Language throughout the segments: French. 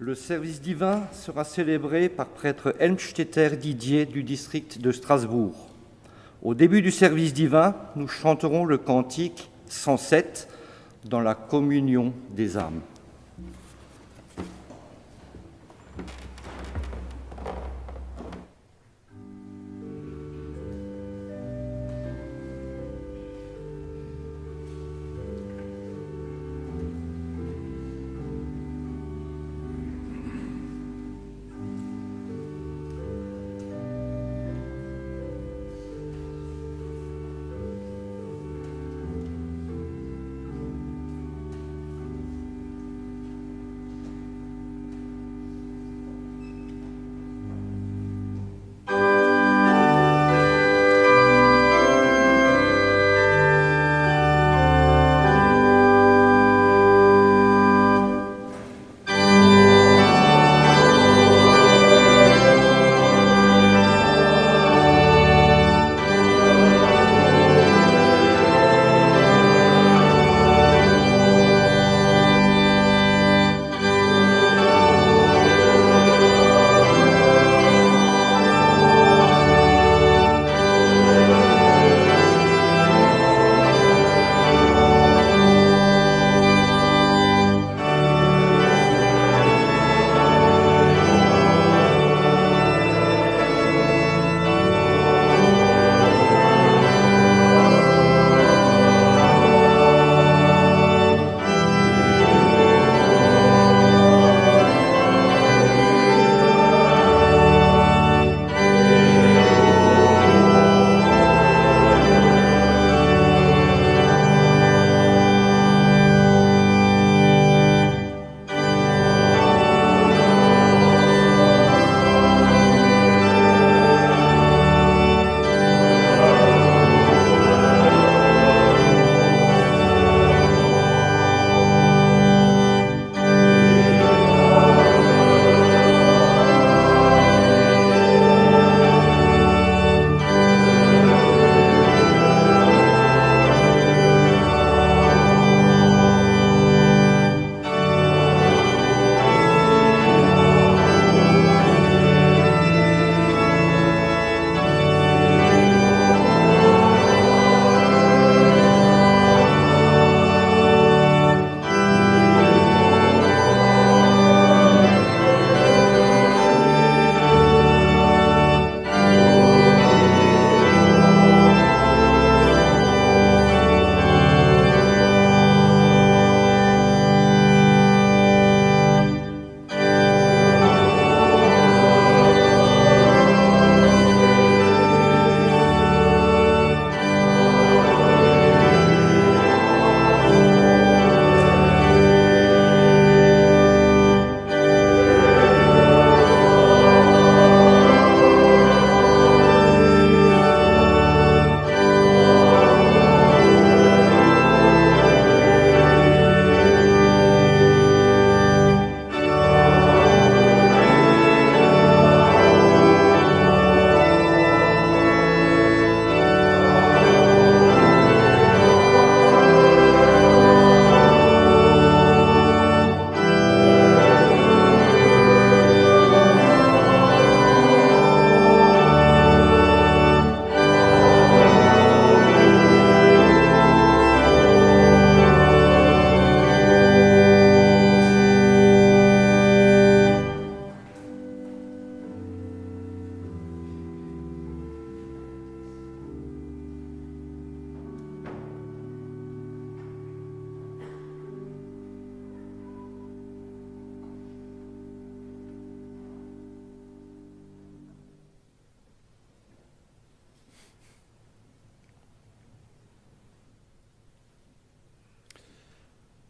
Le service divin sera célébré par prêtre Helmstetter Didier du district de Strasbourg. Au début du service divin, nous chanterons le cantique 107 dans la communion des âmes.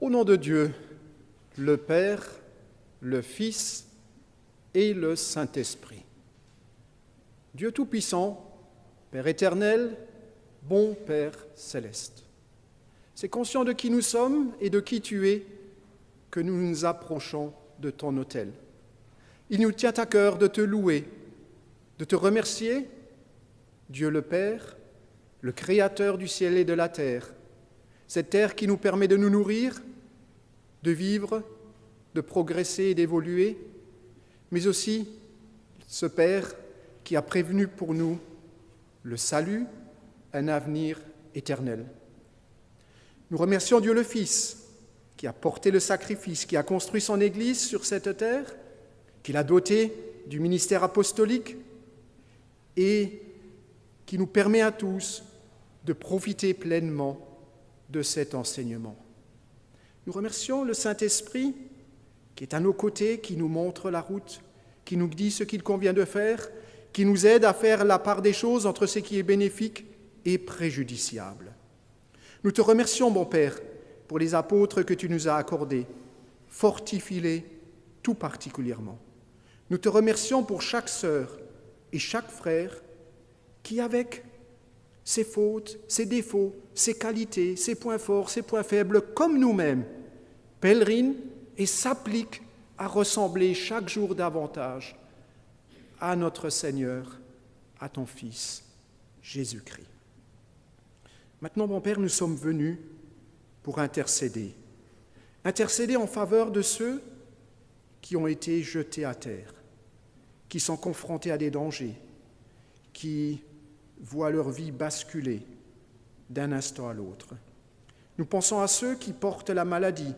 Au nom de Dieu, le Père, le Fils et le Saint-Esprit. Dieu Tout-Puissant, Père éternel, bon Père céleste. C'est conscient de qui nous sommes et de qui tu es que nous nous approchons de ton autel. Il nous tient à cœur de te louer, de te remercier, Dieu le Père, le Créateur du ciel et de la terre, cette terre qui nous permet de nous nourrir, de vivre, de progresser et d'évoluer, mais aussi ce Père qui a prévenu pour nous le salut, un avenir éternel. Nous remercions Dieu le Fils qui a porté le sacrifice, qui a construit son Église sur cette terre, qui l'a dotée du ministère apostolique et qui nous permet à tous de profiter pleinement de cet enseignement. Nous remercions le Saint-Esprit qui est à nos côtés, qui nous montre la route, qui nous dit ce qu'il convient de faire, qui nous aide à faire la part des choses entre ce qui est bénéfique et préjudiciable. Nous te remercions, mon Père, pour les apôtres que tu nous as accordés. Fortifie-les tout particulièrement. Nous te remercions pour chaque sœur et chaque frère qui, avec ses fautes, ses défauts, ses qualités, ses points forts, ses points faibles, comme nous-mêmes, pèlerine et s'applique à ressembler chaque jour davantage à notre Seigneur, à ton Fils, Jésus-Christ. Maintenant, mon Père, nous sommes venus pour intercéder. Intercéder en faveur de ceux qui ont été jetés à terre, qui sont confrontés à des dangers, qui voient leur vie basculer d'un instant à l'autre. Nous pensons à ceux qui portent la maladie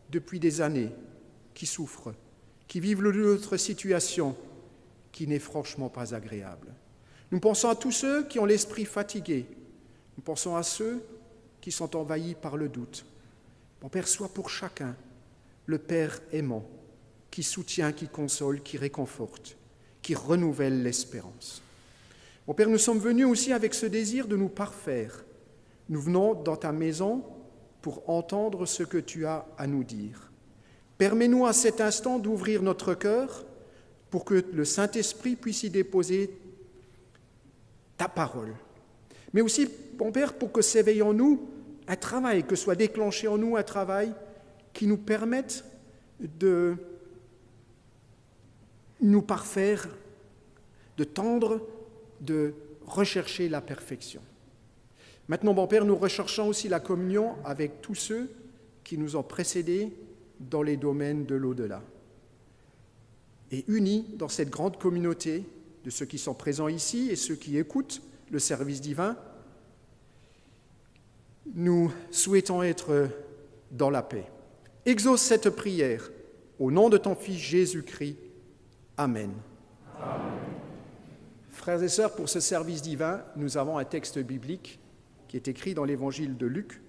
depuis des années, qui souffrent, qui vivent notre situation qui n'est franchement pas agréable. Nous pensons à tous ceux qui ont l'esprit fatigué. Nous pensons à ceux qui sont envahis par le doute. Mon Père, sois pour chacun le Père aimant, qui soutient, qui console, qui réconforte, qui renouvelle l'espérance. Mon Père, nous sommes venus aussi avec ce désir de nous parfaire. Nous venons dans ta maison pour entendre ce que tu as à nous dire. Permets-nous à cet instant d'ouvrir notre cœur pour que le Saint-Esprit puisse y déposer ta parole. Mais aussi, mon Père, pour que s'éveille en nous un travail, que soit déclenché en nous un travail qui nous permette de nous parfaire, de tendre, de rechercher la perfection. Maintenant, mon Père, nous recherchons aussi la communion avec tous ceux qui nous ont précédés dans les domaines de l'au-delà. Et unis dans cette grande communauté de ceux qui sont présents ici et ceux qui écoutent le service divin, nous souhaitons être dans la paix. Exauce cette prière au nom de ton Fils Jésus-Christ. Amen. Amen. Frères et sœurs, pour ce service divin, nous avons un texte biblique qui est écrit dans l'évangile de Luc,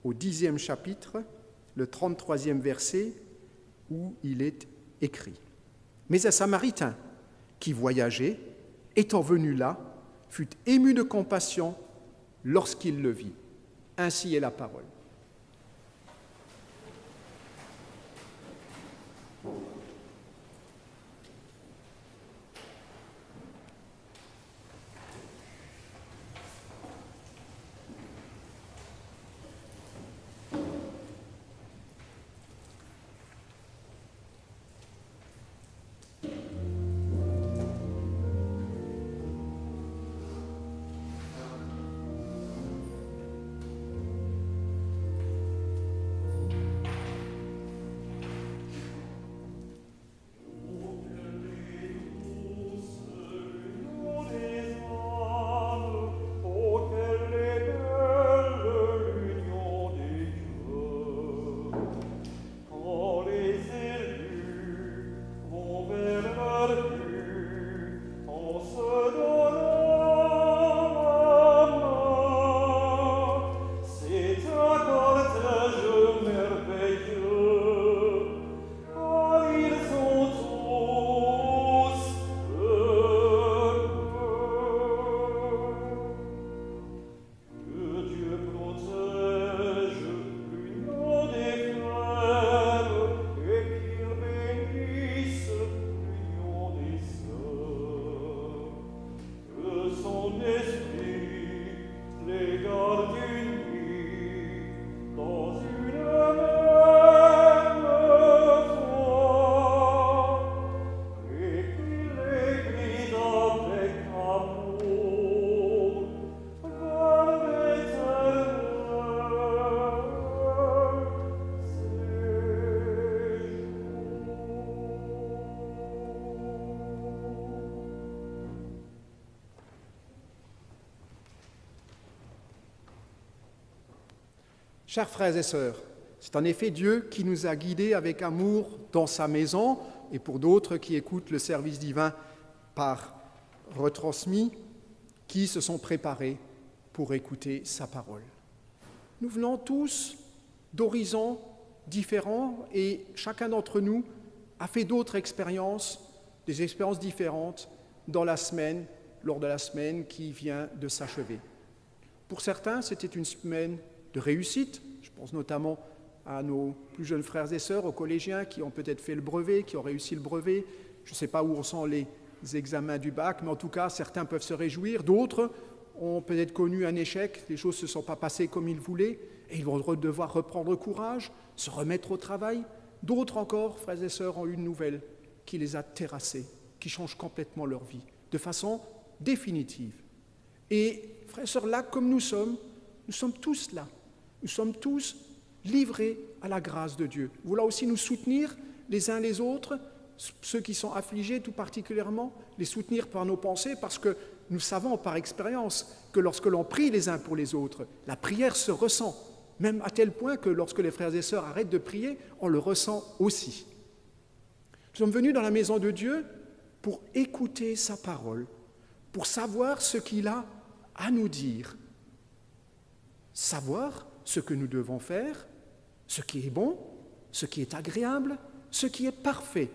au 10e chapitre, le 33e verset, où il est écrit. Mais un Samaritain qui voyageait, étant venu là, fut ému de compassion lorsqu'il le vit. Ainsi est la parole. Chers frères et sœurs, c'est en effet Dieu qui nous a guidés avec amour dans sa maison, et pour d'autres qui écoutent le service divin par retransmis, qui se sont préparés pour écouter sa parole. Nous venons tous d'horizons différents et chacun d'entre nous a fait d'autres expériences, des expériences différentes dans la semaine, lors de la semaine qui vient de s'achever. Pour certains, c'était une semaine de réussite. Je pense notamment à nos plus jeunes frères et sœurs, aux collégiens qui ont peut-être fait le brevet, qui ont réussi le brevet. Je ne sais pas où en sont les examens du bac, mais en tout cas, certains peuvent se réjouir. D'autres ont peut-être connu un échec, les choses ne se sont pas passées comme ils voulaient, et ils vont devoir reprendre courage, se remettre au travail. D'autres encore, frères et sœurs, ont eu une nouvelle qui les a terrassés, qui change complètement leur vie, de façon définitive. Et, frères et sœurs, là, comme nous sommes tous là. Nous sommes tous livrés à la grâce de Dieu. Voilà aussi nous soutenir les uns les autres, ceux qui sont affligés tout particulièrement, les soutenir par nos pensées, parce que nous savons par expérience que lorsque l'on prie les uns pour les autres, la prière se ressent, même à tel point que lorsque les frères et sœurs arrêtent de prier, on le ressent aussi. Nous sommes venus dans la maison de Dieu pour écouter sa parole, pour savoir ce qu'il a à nous dire, savoir ce que nous devons faire, ce qui est bon, ce qui est agréable, ce qui est parfait.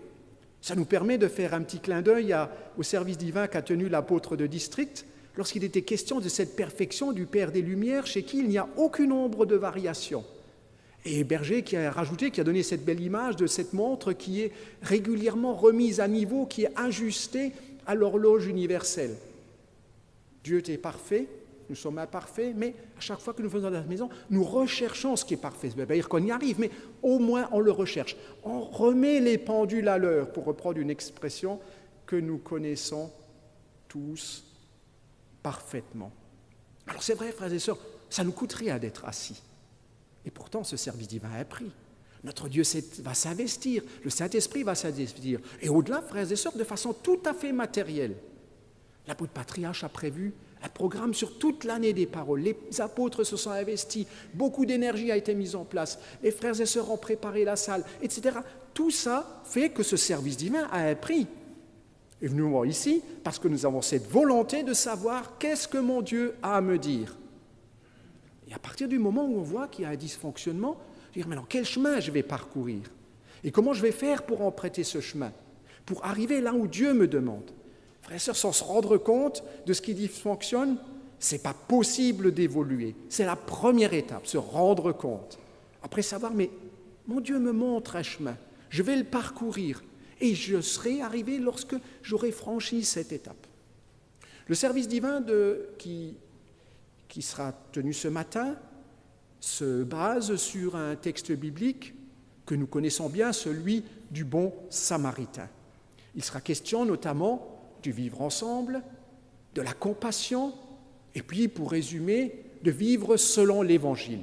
Ça nous permet de faire un petit clin d'œil au service divin qu'a tenu l'apôtre de district lorsqu'il était question de cette perfection du Père des Lumières chez qui il n'y a aucune ombre de variation. Et Berger qui a rajouté, qui a donné cette belle image de cette montre qui est régulièrement remise à niveau, qui est ajustée à l'horloge universelle. Dieu est parfait, nous sommes imparfaits, mais à chaque fois que nous faisons dans la maison, nous recherchons ce qui est parfait. Ça ne veut pas dire qu'on y arrive, mais au moins on le recherche. On remet les pendules à l'heure, pour reprendre une expression que nous connaissons tous parfaitement. Alors c'est vrai, frères et sœurs, ça nous coûte rien d'être assis. Et pourtant, ce service divin a un prix. Notre Dieu va s'investir, le Saint-Esprit va s'investir. Et au-delà, frères et sœurs, de façon tout à fait matérielle. L'apôtre patriarche a prévu un programme sur toute l'année des paroles. Les apôtres se sont investis, beaucoup d'énergie a été mise en place, les frères et sœurs ont préparé la salle, etc. Tout ça fait que ce service divin a un prix. Et nous sommes ici parce que nous avons cette volonté de savoir qu'est-ce que mon Dieu a à me dire. Et à partir du moment où on voit qu'il y a un dysfonctionnement, dire maintenant quel chemin je vais parcourir et comment je vais faire pour emprunter ce chemin, pour arriver là où Dieu me demande. Frères et sœurs, sans se rendre compte de ce qui dysfonctionne, ce n'est pas possible d'évoluer. C'est la première étape, se rendre compte. Après savoir, mais mon Dieu me montre un chemin, je vais le parcourir et je serai arrivé lorsque j'aurai franchi cette étape. Le service divin qui sera tenu ce matin se base sur un texte biblique que nous connaissons bien, celui du bon Samaritain. Il sera question notamment du vivre ensemble, de la compassion, et puis, pour résumer, de vivre selon l'Évangile.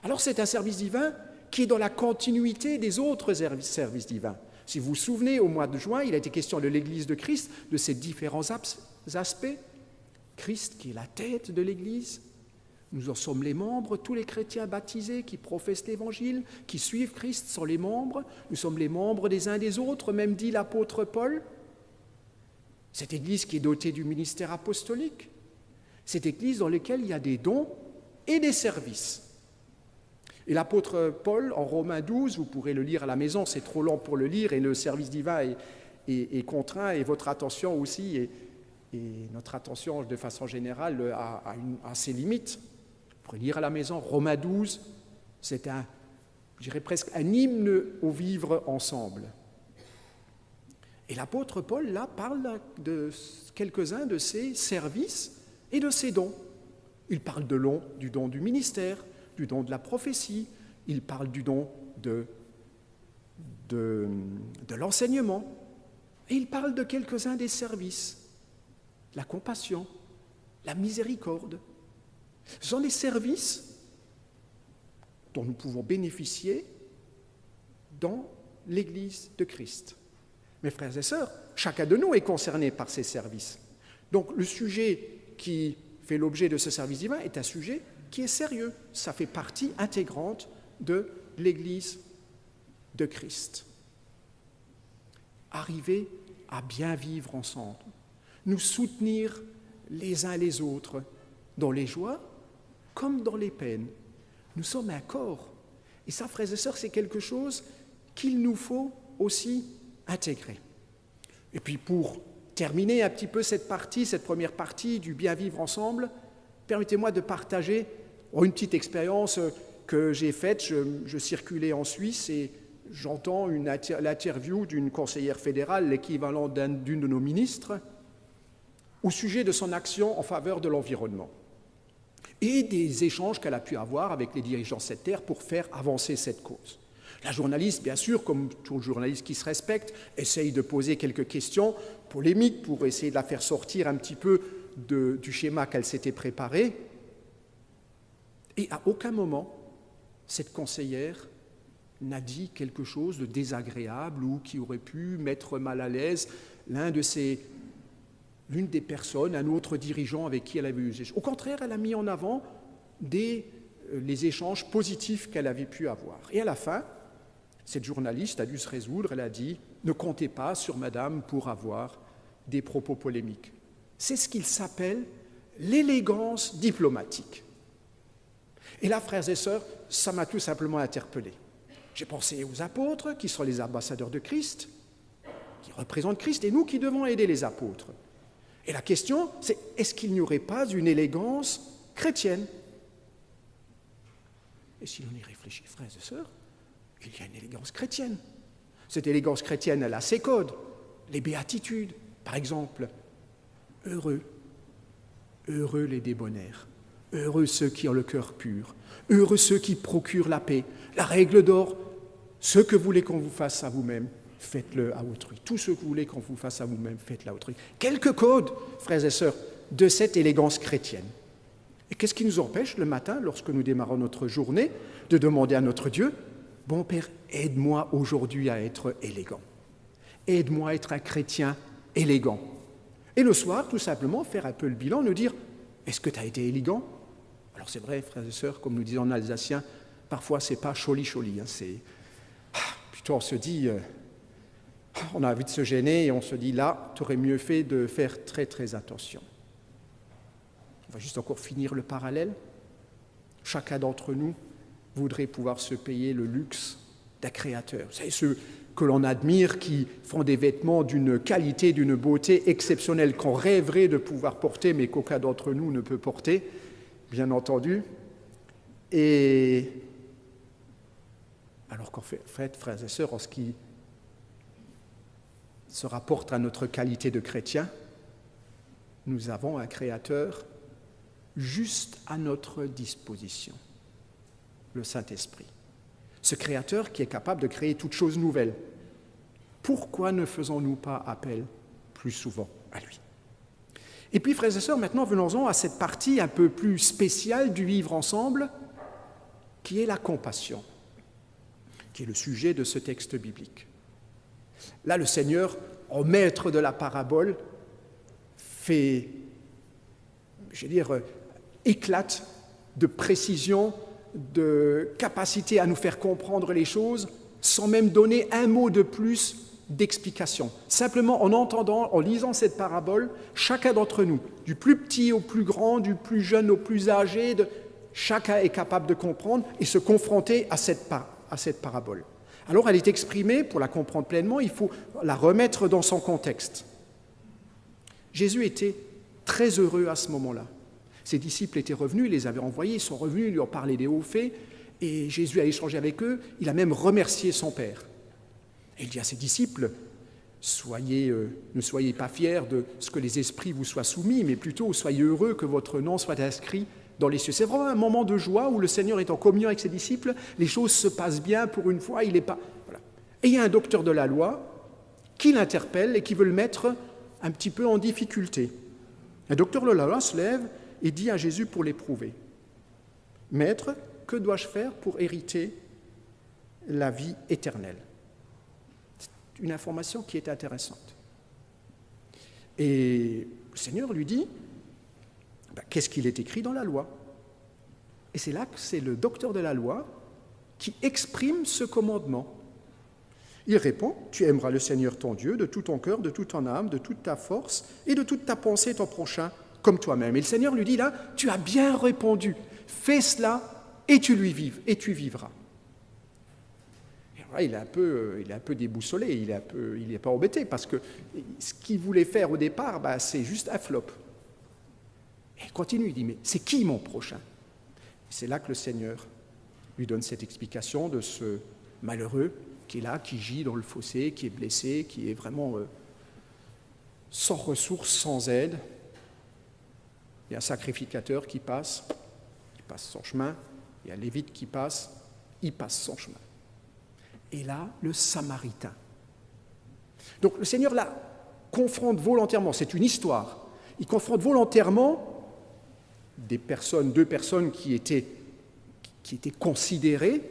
Alors c'est un service divin qui est dans la continuité des autres services divins. Si vous vous souvenez, au mois de juin, il a été question de l'Église de Christ, de ses différents aspects. Christ qui est la tête de l'Église, nous en sommes les membres, tous les chrétiens baptisés qui professent l'Évangile, qui suivent Christ sont les membres, nous sommes les membres des uns des autres, même dit l'apôtre Paul. Cette Église qui est dotée du ministère apostolique, cette Église dans laquelle il y a des dons et des services. Et l'apôtre Paul, en Romains 12, vous pourrez le lire à la maison, c'est trop long pour le lire, et le service divin est contraint, et votre attention aussi, et notre attention de façon générale a ses limites. Vous pourrez lire à la maison, Romains 12, c'est je dirais presque un hymne au vivre ensemble. Et l'apôtre Paul, là, parle de quelques-uns de ses services et de ses dons. Il parle du don du ministère, du don de la prophétie, il parle du don de l'enseignement, et il parle de quelques-uns des services, la compassion, la miséricorde. Ce sont des services dont nous pouvons bénéficier dans l'Église de Christ. Mes frères et sœurs, chacun de nous est concerné par ces services. Donc le sujet qui fait l'objet de ce service divin est un sujet qui est sérieux. Ça fait partie intégrante de l'Église de Christ. Arriver à bien vivre ensemble, nous soutenir les uns les autres dans les joies comme dans les peines. Nous sommes un corps. Et ça, frères et sœurs, c'est quelque chose qu'il nous faut aussi intégrer. Et puis pour terminer un petit peu cette première partie du bien vivre ensemble, permettez-moi de partager une petite expérience que j'ai faite. Je circulais en Suisse et j'entends l'interview d'une conseillère fédérale, l'équivalent d'une de nos ministres, au sujet de son action en faveur de l'environnement et des échanges qu'elle a pu avoir avec les dirigeants de cette terre pour faire avancer cette cause. La journaliste, bien sûr, comme tout journaliste qui se respecte, essaye de poser quelques questions polémiques pour essayer de la faire sortir un petit peu du schéma qu'elle s'était préparé. Et à aucun moment, cette conseillère n'a dit quelque chose de désagréable ou qui aurait pu mettre mal à l'aise l'une des personnes, un autre dirigeant avec qui elle avait eu des échanges. Au contraire, elle a mis en avant les échanges positifs qu'elle avait pu avoir. Et à la fin, cette journaliste a dû se résoudre, elle a dit « Ne comptez pas sur madame pour avoir des propos polémiques ». C'est ce qu'il s'appelle l'élégance diplomatique. Et là, frères et sœurs, ça m'a tout simplement interpellé. J'ai pensé aux apôtres, qui sont les ambassadeurs de Christ, qui représentent Christ, et nous qui devons aider les apôtres. Et la question, c'est est-ce qu'il n'y aurait pas une élégance chrétienne? Et si l'on y réfléchit, frères et sœurs, il y a une élégance chrétienne. Cette élégance chrétienne, elle a ses codes. Les béatitudes, par exemple. Heureux les débonnaires. Heureux ceux qui ont le cœur pur. Heureux ceux qui procurent la paix. La règle d'or, ce que vous voulez qu'on vous fasse à vous-même, faites-le à autrui. Tout ce que vous voulez qu'on vous fasse à vous-même, faites-le à autrui. Quelques codes, frères et sœurs, de cette élégance chrétienne. Et qu'est-ce qui nous empêche le matin, lorsque nous démarrons notre journée, de demander à notre Dieu, « Bon Père, aide-moi aujourd'hui à être élégant. Aide-moi à être un chrétien élégant. » Et le soir, tout simplement, faire un peu le bilan, nous dire, « Est-ce que tu as été élégant ?» Alors c'est vrai, frères et sœurs, comme nous disons en alsacien, parfois c'est pas choli-choli, c'est... Plutôt on se dit... on a envie de se gêner et on se dit, là, tu aurais mieux fait de faire très très attention. On va juste encore finir le parallèle. Chacun d'entre nous voudrait pouvoir se payer le luxe d'un créateur. C'est ceux que l'on admire qui font des vêtements d'une qualité, d'une beauté exceptionnelle qu'on rêverait de pouvoir porter, mais qu'aucun d'entre nous ne peut porter, bien entendu. Et alors qu'en fait, frères et sœurs, en ce qui se rapporte à notre qualité de chrétien, nous avons un Créateur juste à notre disposition, le Saint-Esprit. Ce Créateur qui est capable de créer toutes choses nouvelles. Pourquoi ne faisons-nous pas appel plus souvent à lui? Et puis, frères et sœurs, maintenant venons-en à cette partie un peu plus spéciale du vivre ensemble, qui est la compassion, qui est le sujet de ce texte biblique. Là, le Seigneur, en maître de la parabole, éclate de précision, de capacité à nous faire comprendre les choses, sans même donner un mot de plus d'explication. Simplement en entendant, en lisant cette parabole, chacun d'entre nous, du plus petit au plus grand, du plus jeune au plus âgé, chacun est capable de comprendre et se confronter à cette parabole. Alors elle est exprimée, pour la comprendre pleinement, il faut la remettre dans son contexte. Jésus était très heureux à ce moment-là. Ses disciples étaient revenus, il les avait envoyés, ils sont revenus, ils lui ont parlé des hauts faits, et Jésus a échangé avec eux, il a même remercié son Père. Et il dit à ses disciples, ne soyez pas fiers de ce que les esprits vous soient soumis, mais plutôt soyez heureux que votre nom soit inscrit dans les cieux. C'est vraiment un moment de joie où le Seigneur est en communion avec ses disciples, les choses se passent bien pour une fois, il n'est pas... Voilà. Et il y a un docteur de la loi qui l'interpelle et qui veut le mettre un petit peu en difficulté. Un docteur de la loi se lève et dit à Jésus pour l'éprouver, « Maître, que dois-je faire pour hériter la vie éternelle ?» C'est une information qui est intéressante. Et le Seigneur lui dit, qu'est-ce qu'il est écrit dans la loi? Et c'est là que c'est le docteur de la loi qui exprime ce commandement. Il répond, tu aimeras le Seigneur ton Dieu de tout ton cœur, de toute ton âme, de toute ta force et de toute ta pensée ton prochain comme toi-même. Et le Seigneur lui dit là, tu as bien répondu, fais cela et tu vivras. Et voilà, il est un peu déboussolé, il n'est pas embêté parce que ce qu'il voulait faire au départ, c'est juste un flop. Et il continue, il dit, mais c'est qui mon prochain? Et c'est là que le Seigneur lui donne cette explication de ce malheureux qui est là, qui gît dans le fossé, qui est blessé, qui est vraiment sans ressources, sans aide. Il y a un sacrificateur qui passe, il passe son chemin. Il y a un lévite qui passe, il passe son chemin. Et là, le Samaritain. Donc le Seigneur là confronte volontairement, c'est une histoire, il confronte volontairement deux personnes qui étaient considérées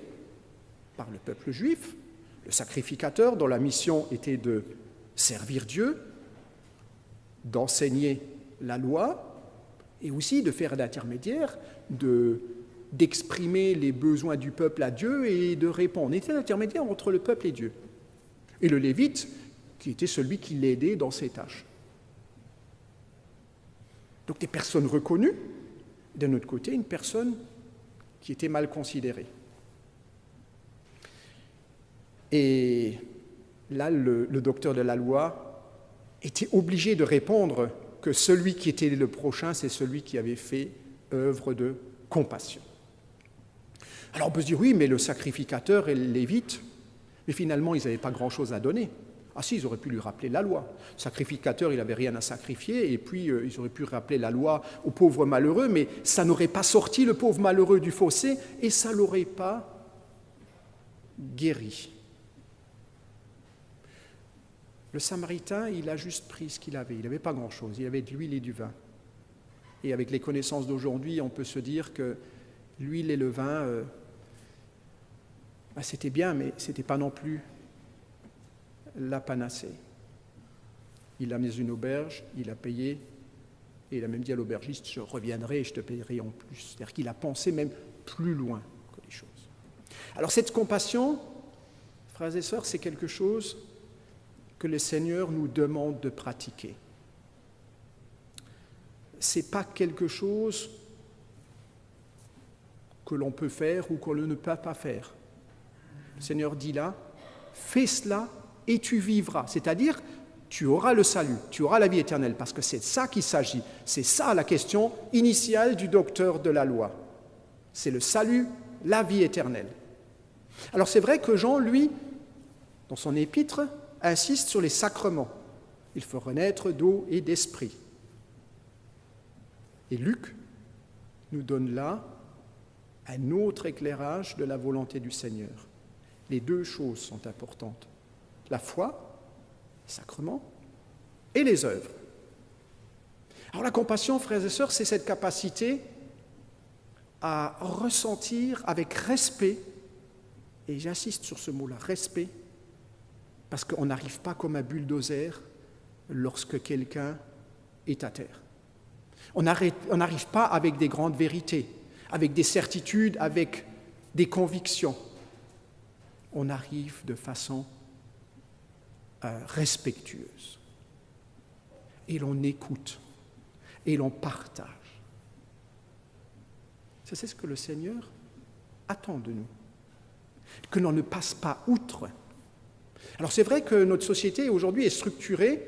par le peuple juif, le sacrificateur dont la mission était de servir Dieu, d'enseigner la loi et aussi de faire d'intermédiaire, d'exprimer les besoins du peuple à Dieu et de répondre. On était l'intermédiaire entre le peuple et Dieu. Et le Lévite, qui était celui qui l'aidait dans ses tâches. Donc des personnes reconnues, d'un autre côté, une personne qui était mal considérée. Et là, le docteur de la loi était obligé de répondre que celui qui était le prochain, c'est celui qui avait fait œuvre de compassion. Alors on peut se dire, oui, mais le sacrificateur et le lévite, mais finalement, ils n'avaient pas grand-chose à donner. Ah si, ils auraient pu lui rappeler la loi. Le sacrificateur, il n'avait rien à sacrifier, et puis ils auraient pu rappeler la loi au pauvre malheureux, mais ça n'aurait pas sorti le pauvre malheureux du fossé, et ça ne l'aurait pas guéri. Le Samaritain, il a juste pris ce qu'il avait. Il n'avait pas grand-chose. Il avait de l'huile et du vin. Et avec les connaissances d'aujourd'hui, on peut se dire que l'huile et le vin, c'était bien, mais ce n'était pas non plus la panacée. Il a mis une auberge, il a payé, et il a même dit à l'aubergiste, je reviendrai et je te payerai en plus. C'est-à-dire qu'il a pensé même plus loin que les choses. Alors cette compassion, frères et sœurs, c'est quelque chose que le Seigneur nous demande de pratiquer. Ce n'est pas quelque chose que l'on peut faire ou que l'on ne peut pas faire. Le Seigneur dit là, fais cela et tu vivras. C'est-à-dire, tu auras le salut, tu auras la vie éternelle, parce que c'est de ça qu'il s'agit. C'est ça la question initiale du docteur de la loi. C'est le salut, la vie éternelle. Alors c'est vrai que Jean, lui, dans son épître, insiste sur les sacrements. Il faut renaître d'eau et d'esprit. Et Luc nous donne là un autre éclairage de la volonté du Seigneur. Les deux choses sont importantes. La foi, les sacrements, et les œuvres. Alors la compassion, frères et sœurs, c'est cette capacité à ressentir avec respect, et j'insiste sur ce mot-là, respect, parce qu'on n'arrive pas comme un bulldozer lorsque quelqu'un est à terre. On n'arrive pas avec des grandes vérités, avec des certitudes, avec des convictions. On arrive de façon respectueuse. Et l'on écoute, et l'on partage. C'est ce que le Seigneur attend de nous, que l'on ne passe pas outre. Alors c'est vrai que notre société aujourd'hui est structurée,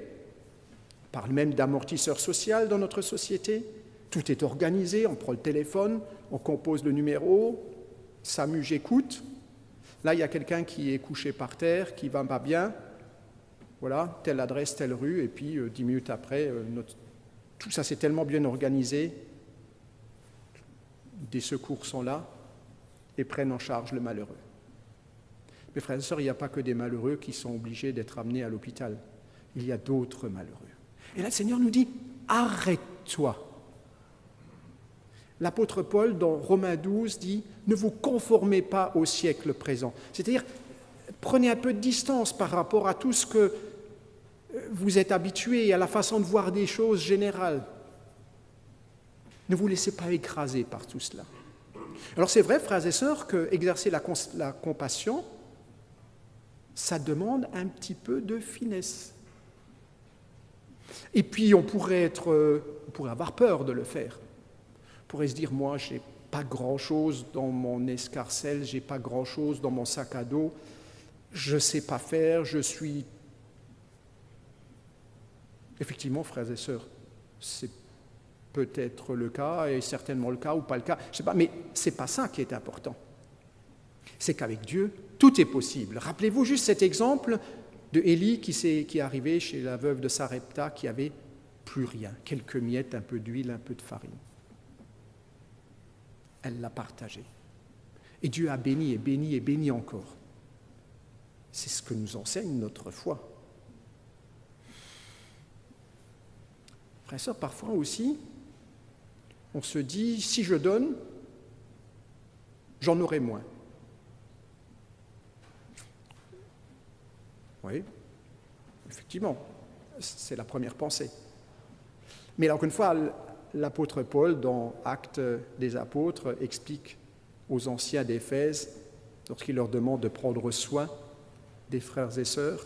on parle même d'amortisseur social dans notre société, tout est organisé, on prend le téléphone, on compose le numéro, SAMU, j'écoute. Là, il y a quelqu'un qui est couché par terre, qui va pas bien, voilà, telle adresse, telle rue, et puis 10 minutes après, tout ça c'est tellement bien organisé, des secours sont là et prennent en charge le malheureux. Mes frères et sœurs, il n'y a pas que des malheureux qui sont obligés d'être amenés à l'hôpital. Il y a d'autres malheureux. Et là, le Seigneur nous dit, arrête-toi. L'apôtre Paul, dans Romains 12, dit, ne vous conformez pas au siècle présent. C'est-à-dire, prenez un peu de distance par rapport à tout ce que vous êtes habitués et à la façon de voir des choses générales. Ne vous laissez pas écraser par tout cela. Alors c'est vrai, frères et sœurs, que exercer la compassion, ça demande un petit peu de finesse. Et puis on pourrait avoir peur de le faire. On pourrait se dire, moi, je n'ai pas grand-chose dans mon escarcelle, je n'ai pas grand-chose dans mon sac à dos, je ne sais pas faire, je suis... Effectivement, frères et sœurs, c'est peut-être le cas, et certainement le cas ou pas le cas, je ne sais pas, mais ce n'est pas ça qui est important. C'est qu'avec Dieu, tout est possible. Rappelez-vous juste cet exemple de Élie qui est arrivé chez la veuve de Sarepta qui avait plus rien, quelques miettes, un peu d'huile, un peu de farine. Elle l'a partagé. Et Dieu a béni et béni et béni encore. C'est ce que nous enseigne notre foi. Frères et sœurs, parfois aussi, on se dit, si je donne, j'en aurai moins. Oui, effectivement, c'est la première pensée. Mais là, encore une fois, l'apôtre Paul, dans Actes des apôtres, explique aux anciens d'Éphèse, lorsqu'il leur demande de prendre soin des frères et sœurs,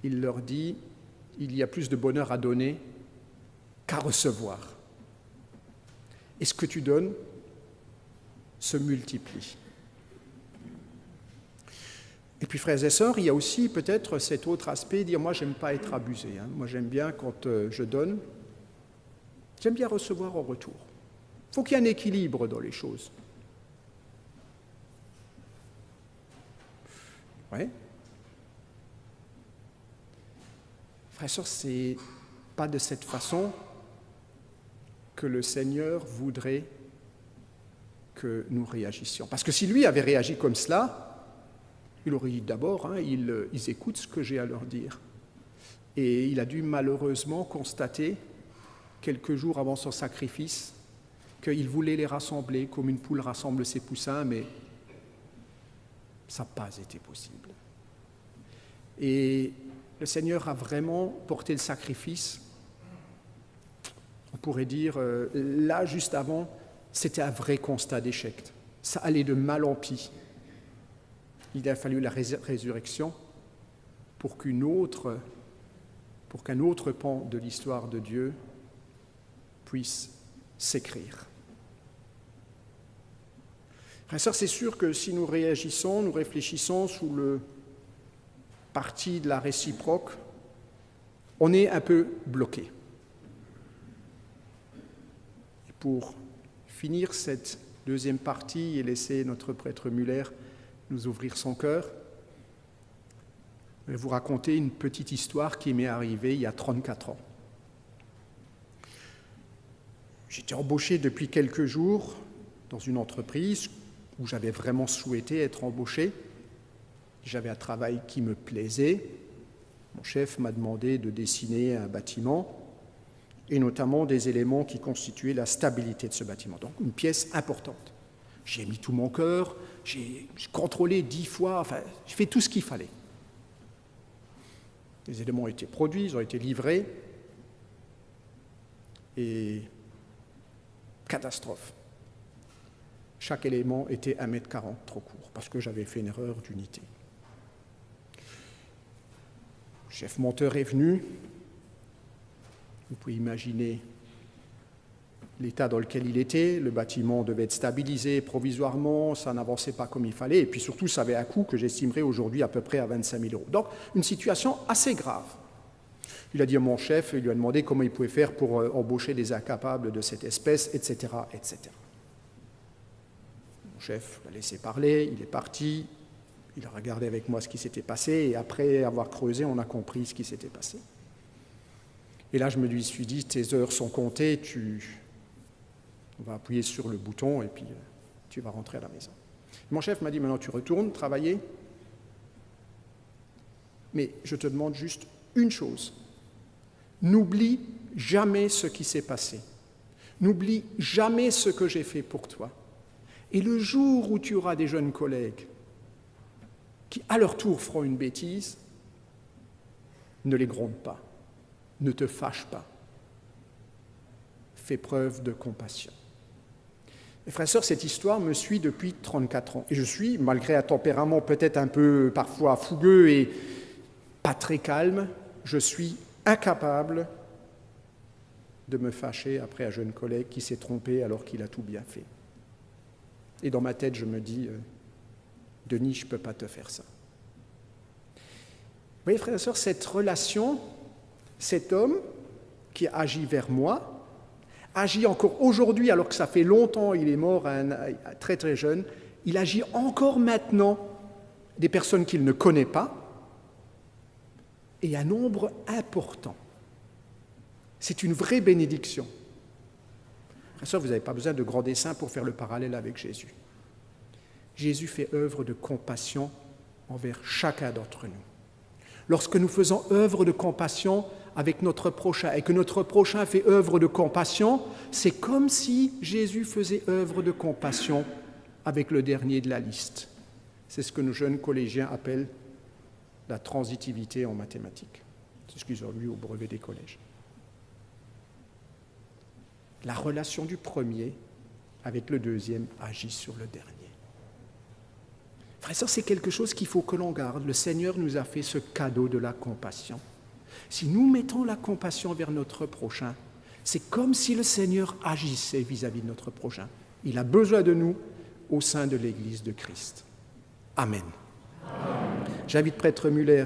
il leur dit, il y a plus de bonheur à donner qu'à recevoir. Et ce que tu donnes se multiplie. Et puis, frères et sœurs, il y a aussi peut-être cet autre aspect, dire, moi, j'aime pas être abusé. Moi, j'aime bien, quand je donne, j'aime bien recevoir en retour. Il faut qu'il y ait un équilibre dans les choses. Oui. Frères et sœurs, c'est pas de cette façon que le Seigneur voudrait que nous réagissions. Parce que si lui avait réagi comme cela, il aurait dit d'abord, ils écoutent ce que j'ai à leur dire. Et il a dû malheureusement constater, quelques jours avant son sacrifice, qu'il voulait les rassembler comme une poule rassemble ses poussins, mais ça n'a pas été possible. Et le Seigneur a vraiment porté le sacrifice. On pourrait dire, là, juste avant, c'était un vrai constat d'échec. Ça allait de mal en pis. Il a fallu la résurrection pour qu'un autre pan de l'histoire de Dieu puisse s'écrire. Frères et sœurs, c'est sûr que si nous réagissons, nous réfléchissons sous le parti de la réciproque, on est un peu bloqué. Et pour finir cette deuxième partie et laisser notre prêtre Muller nous ouvrir son cœur, je vais vous raconter une petite histoire qui m'est arrivée il y a 34 ans. J'étais embauché depuis quelques jours dans une entreprise où j'avais vraiment souhaité être embauché. J'avais un travail qui me plaisait. Mon chef m'a demandé de dessiner un bâtiment et notamment des éléments qui constituaient la stabilité de ce bâtiment. Donc une pièce importante. J'ai mis tout mon cœur, j'ai contrôlé 10 fois, enfin, j'ai fait tout ce qu'il fallait. Les éléments ont été produits, ils ont été livrés, et catastrophe. Chaque élément était 1,40 m trop court, parce que j'avais fait une erreur d'unité. Le chef monteur est venu, vous pouvez imaginer l'état dans lequel il était, le bâtiment devait être stabilisé provisoirement, ça n'avançait pas comme il fallait, et puis surtout ça avait un coût que j'estimerais aujourd'hui à peu près à 25 000 €. Donc une situation assez grave. Il a dit à mon chef, il lui a demandé comment il pouvait faire pour embaucher des incapables de cette espèce, etc., etc. Mon chef l'a laissé parler, il est parti, il a regardé avec moi ce qui s'était passé, et après avoir creusé, on a compris ce qui s'était passé. Et là, je me suis dit, tes heures sont comptées, on va appuyer sur le bouton et puis tu vas rentrer à la maison. Mon chef m'a dit, maintenant tu retournes travailler, mais je te demande juste une chose. N'oublie jamais ce qui s'est passé. N'oublie jamais ce que j'ai fait pour toi. Et le jour où tu auras des jeunes collègues qui, à leur tour, feront une bêtise, ne les gronde pas, ne te fâche pas. Fais preuve de compassion. Mes frères et sœurs, cette histoire me suit depuis 34 ans. Et je suis, malgré un tempérament peut-être un peu parfois fougueux et pas très calme, je suis incapable de me fâcher après un jeune collègue qui s'est trompé alors qu'il a tout bien fait. Et dans ma tête, je me dis, Denis, je ne peux pas te faire ça. Vous voyez, frères et sœurs, cette relation, cet homme qui agit vers moi, agit encore aujourd'hui, alors que ça fait longtemps, il est mort très très jeune, il agit encore maintenant des personnes qu'il ne connaît pas, et un nombre important. C'est une vraie bénédiction. Frères et sœurs, vous n'avez pas besoin de grands dessins pour faire le parallèle avec Jésus. Jésus fait œuvre de compassion envers chacun d'entre nous. Lorsque nous faisons œuvre de compassion avec notre prochain et que notre prochain fait œuvre de compassion, c'est comme si Jésus faisait œuvre de compassion avec le dernier de la liste. C'est ce que nos jeunes collégiens appellent la transitivité en mathématiques. C'est ce qu'ils ont lu au brevet des collèges. La relation du premier avec le deuxième agit sur le dernier. Frère, ça c'est quelque chose qu'il faut que l'on garde. Le Seigneur nous a fait ce cadeau de la compassion. Si nous mettons la compassion vers notre prochain, c'est comme si le Seigneur agissait vis-à-vis de notre prochain. Il a besoin de nous au sein de l'Église de Christ. Amen. J'invite Prêtre Muller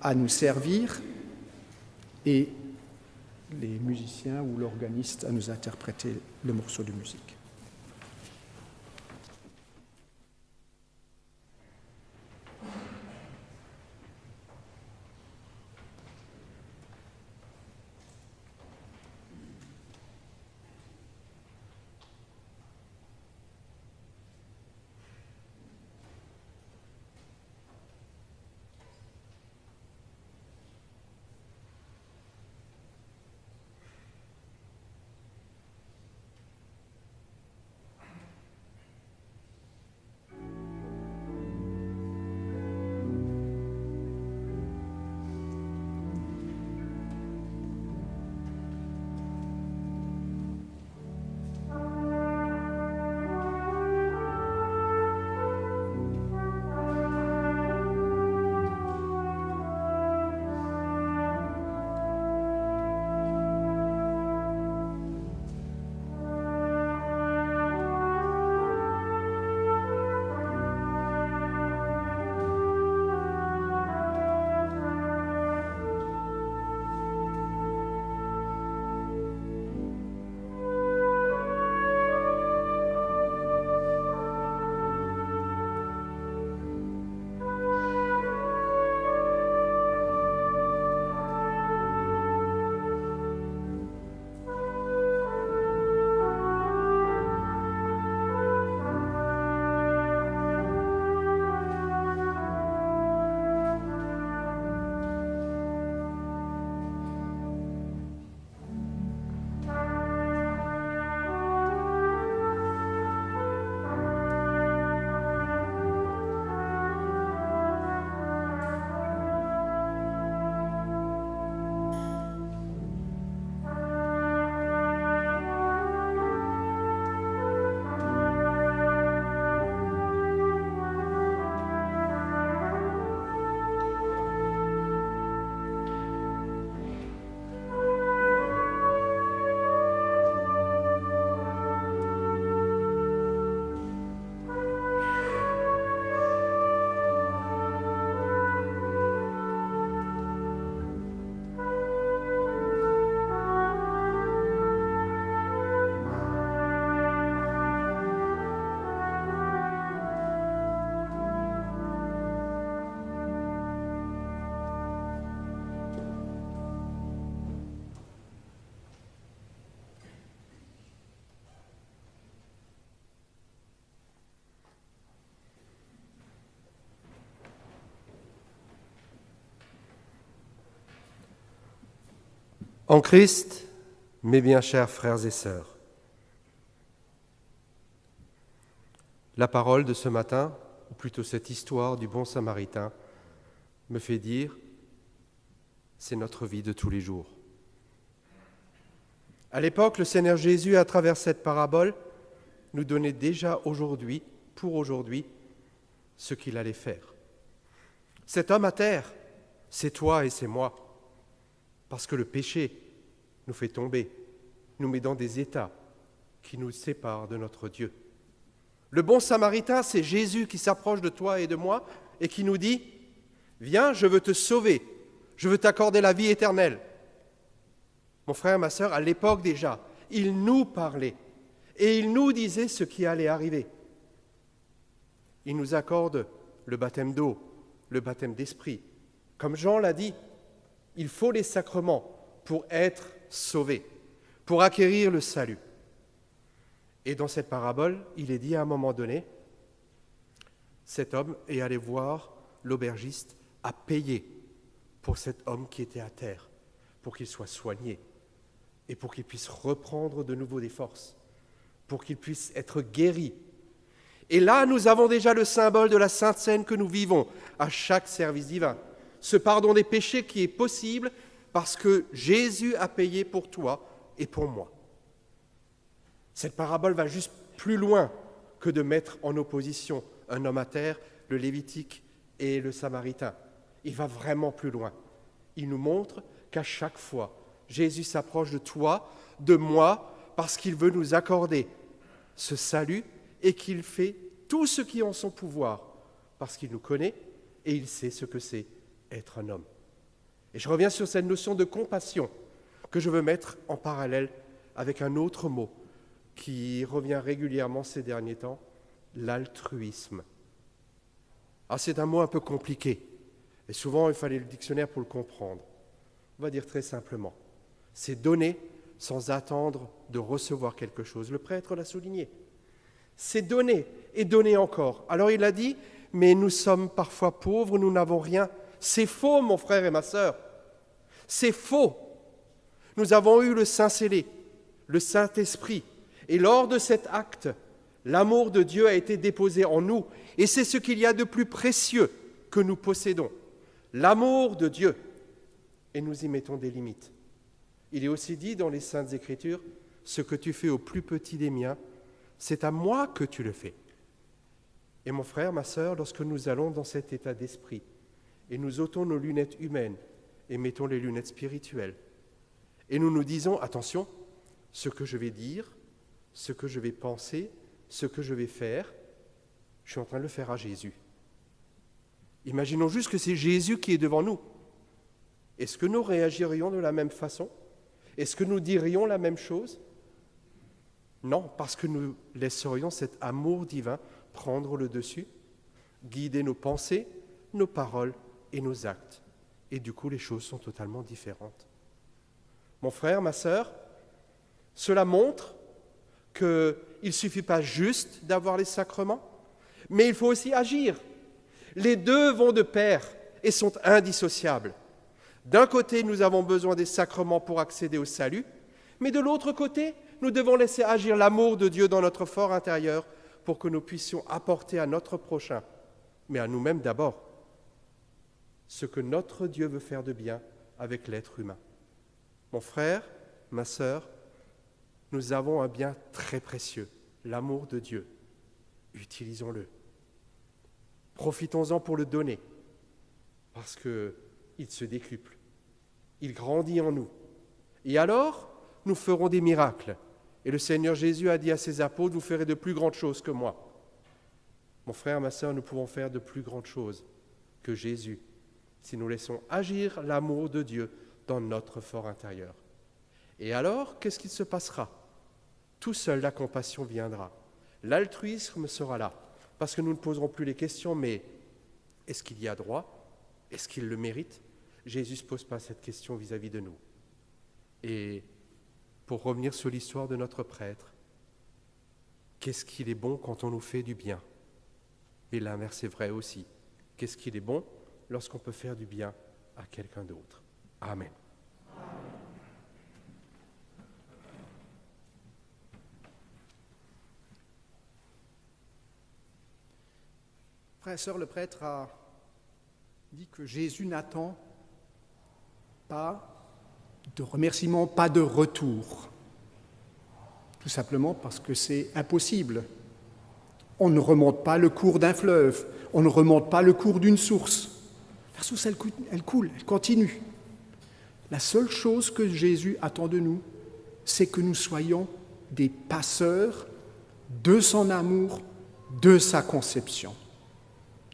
à nous servir et les musiciens ou l'organiste à nous interpréter le morceau de musique. En Christ, mes bien chers frères et sœurs, la parole de ce matin, ou plutôt cette histoire du bon samaritain, me fait dire, c'est notre vie de tous les jours. À l'époque, le Seigneur Jésus, à travers cette parabole, nous donnait déjà aujourd'hui, pour aujourd'hui, ce qu'il allait faire. Cet homme à terre, c'est toi et c'est moi, parce que le péché nous fait tomber, nous met dans des états qui nous séparent de notre Dieu. Le bon samaritain, c'est Jésus qui s'approche de toi et de moi et qui nous dit « Viens, je veux te sauver, je veux t'accorder la vie éternelle. » Mon frère, ma sœur, à l'époque déjà, il nous parlait et il nous disait ce qui allait arriver. Il nous accorde le baptême d'eau, le baptême d'esprit. Comme Jean l'a dit, il faut les sacrements pour être sauvé, pour acquérir le salut. Et dans cette parabole, il est dit à un moment donné, cet homme est allé voir l'aubergiste à payer pour cet homme qui était à terre, pour qu'il soit soigné et pour qu'il puisse reprendre de nouveau des forces, pour qu'il puisse être guéri. Et là, nous avons déjà le symbole de la Sainte Seine que nous vivons à chaque service divin. Ce pardon des péchés qui est possible parce que Jésus a payé pour toi et pour moi. Cette parabole va juste plus loin que de mettre en opposition un homme à terre, le Lévitique et le Samaritain. Il va vraiment plus loin. Il nous montre qu'à chaque fois, Jésus s'approche de toi, de moi, parce qu'il veut nous accorder ce salut et qu'il fait tout ce qui est en son pouvoir, parce qu'il nous connaît et il sait ce que c'est être un homme. Et je reviens sur cette notion de compassion que je veux mettre en parallèle avec un autre mot qui revient régulièrement ces derniers temps, l'altruisme. Alors c'est un mot un peu compliqué, et souvent il fallait le dictionnaire pour le comprendre. On va dire très simplement, c'est donner sans attendre de recevoir quelque chose. Le prêtre l'a souligné. C'est donner et donner encore. Alors il a dit, mais nous sommes parfois pauvres, nous n'avons rien. C'est faux, mon frère et ma sœur. C'est faux. Nous avons eu le Saint-Scellé, le Saint-Esprit. Et lors de cet acte, l'amour de Dieu a été déposé en nous. Et c'est ce qu'il y a de plus précieux que nous possédons. L'amour de Dieu. Et nous y mettons des limites. Il est aussi dit dans les Saintes Écritures, « Ce que tu fais au plus petit des miens, c'est à moi que tu le fais. » Et mon frère, ma sœur, lorsque nous allons dans cet état d'esprit, et nous ôtons nos lunettes humaines et mettons les lunettes spirituelles, et nous nous disons, attention, ce que je vais dire, ce que je vais penser, ce que je vais faire, je suis en train de le faire à Jésus. Imaginons juste que c'est Jésus qui est devant nous. Est-ce que nous réagirions de la même façon? Est-ce que nous dirions la même chose? Non, parce que nous laisserions cet amour divin prendre le dessus, guider nos pensées, nos paroles et nos actes. Et du coup, les choses sont totalement différentes. Mon frère, ma sœur, cela montre qu'il ne suffit pas juste d'avoir les sacrements, mais il faut aussi agir. Les deux vont de pair et sont indissociables. D'un côté, nous avons besoin des sacrements pour accéder au salut, mais de l'autre côté, nous devons laisser agir l'amour de Dieu dans notre fort intérieur pour que nous puissions apporter à notre prochain, mais à nous-mêmes d'abord, ce que notre Dieu veut faire de bien avec l'être humain. Mon frère, ma sœur, nous avons un bien très précieux, l'amour de Dieu. Utilisons-le. Profitons-en pour le donner, parce qu'il se décuple, il grandit en nous. Et alors, nous ferons des miracles. Et le Seigneur Jésus a dit à ses apôtres, vous ferez de plus grandes choses que moi. Mon frère, ma sœur, nous pouvons faire de plus grandes choses que Jésus, si nous laissons agir l'amour de Dieu dans notre fort intérieur. Et alors, qu'est-ce qu'il se passera? Tout seul, la compassion viendra. L'altruisme sera là, parce que nous ne poserons plus les questions, mais est-ce qu'il y a droit? Est-ce qu'il le mérite? Jésus ne se pose pas cette question vis-à-vis de nous. Et pour revenir sur l'histoire de notre prêtre, qu'est-ce qu'il est bon quand on nous fait du bien? Et l'inverse est vrai aussi. Qu'est-ce qu'il est bon lorsqu'on peut faire du bien à quelqu'un d'autre? Amen. Frères et sœurs, le prêtre a dit que Jésus n'attend pas de remerciement, pas de retour. Tout simplement parce que c'est impossible. On ne remonte pas le cours d'un fleuve, on ne remonte pas le cours d'une source. La source, elle coule, elle continue. La seule chose que Jésus attend de nous, c'est que nous soyons des passeurs de son amour, de sa conception,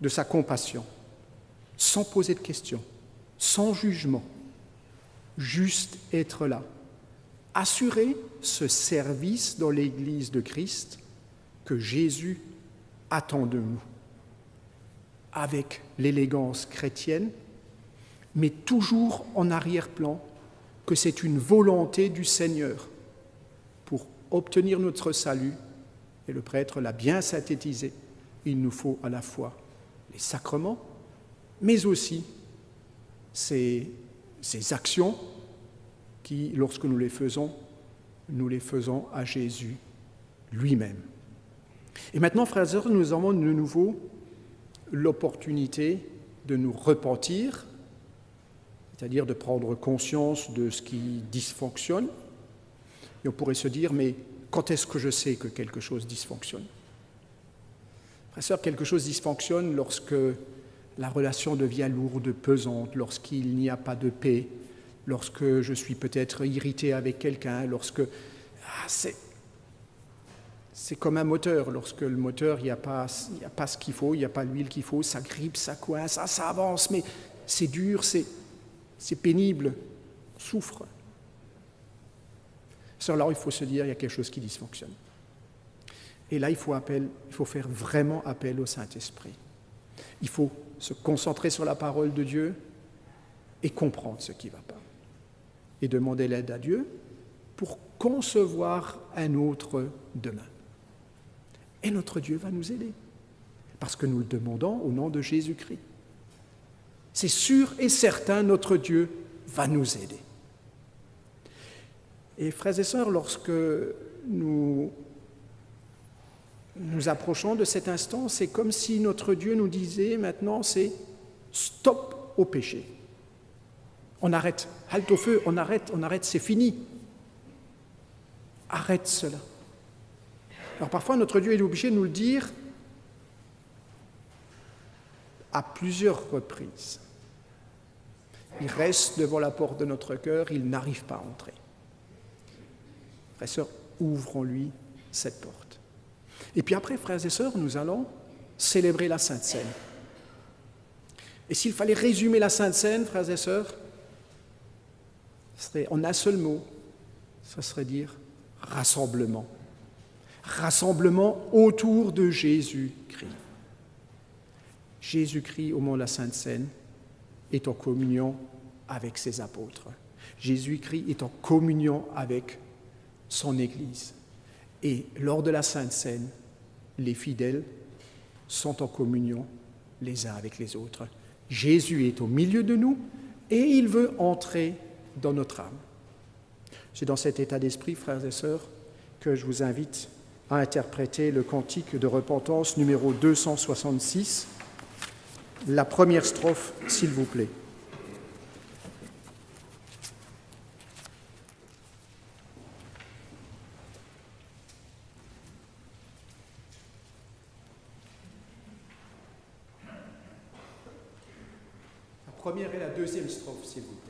de sa compassion, sans poser de questions, sans jugement, juste être là, assurer ce service dans l'Église de Christ que Jésus attend de nous, avec l'élégance chrétienne, mais toujours en arrière-plan que c'est une volonté du Seigneur pour obtenir notre salut, et le prêtre l'a bien synthétisé, il nous faut à la fois les sacrements, mais aussi ces actions qui, lorsque nous les faisons à Jésus lui-même. Et maintenant, frères et sœurs, nous avons de nouveau l'opportunité de nous repentir, c'est-à-dire de prendre conscience de ce qui dysfonctionne. Et on pourrait se dire, mais quand est-ce que je sais que quelque chose dysfonctionne ? Frères et sœurs, quelque chose dysfonctionne lorsque la relation devient lourde, pesante, lorsqu'il n'y a pas de paix, lorsque je suis peut-être irrité avec quelqu'un, lorsque... C'est comme un moteur. Lorsque le moteur, il n'y a pas ce qu'il faut, il n'y a pas l'huile qu'il faut, ça grippe, ça coince, ça avance, mais c'est dur, c'est pénible, on souffre. Alors là, il faut se dire, il y a quelque chose qui dysfonctionne. Et là, il faut faire vraiment appel au Saint-Esprit. Il faut se concentrer sur la parole de Dieu et comprendre ce qui ne va pas. Et demander l'aide à Dieu pour concevoir un autre demain. Et notre Dieu va nous aider, parce que nous le demandons au nom de Jésus-Christ. C'est sûr et certain, notre Dieu va nous aider. Et frères et sœurs, lorsque nous approchons de cet instant, c'est comme si notre Dieu nous disait maintenant, c'est stop au péché. On arrête, halte au feu, on arrête, c'est fini. Arrête cela. Alors parfois, notre Dieu est obligé de nous le dire à plusieurs reprises. Il reste devant la porte de notre cœur, il n'arrive pas à entrer. Frères et sœurs, ouvrons-lui cette porte. Et puis après, frères et sœurs, nous allons célébrer la Sainte Seine. Et s'il fallait résumer la Sainte Seine, frères et sœurs, ce serait en un seul mot, ça serait dire rassemblement. Rassemblement autour de Jésus-Christ. Jésus-Christ, au moment de la Sainte Seine, est en communion avec ses apôtres. Jésus-Christ est en communion avec son Église. Et lors de la Sainte Seine, les fidèles sont en communion les uns avec les autres. Jésus est au milieu de nous et il veut entrer dans notre âme. C'est dans cet état d'esprit, frères et sœurs, que je vous invite à interpréter le cantique de repentance numéro 266, la première strophe, s'il vous plaît. La première et la deuxième strophe, s'il vous plaît.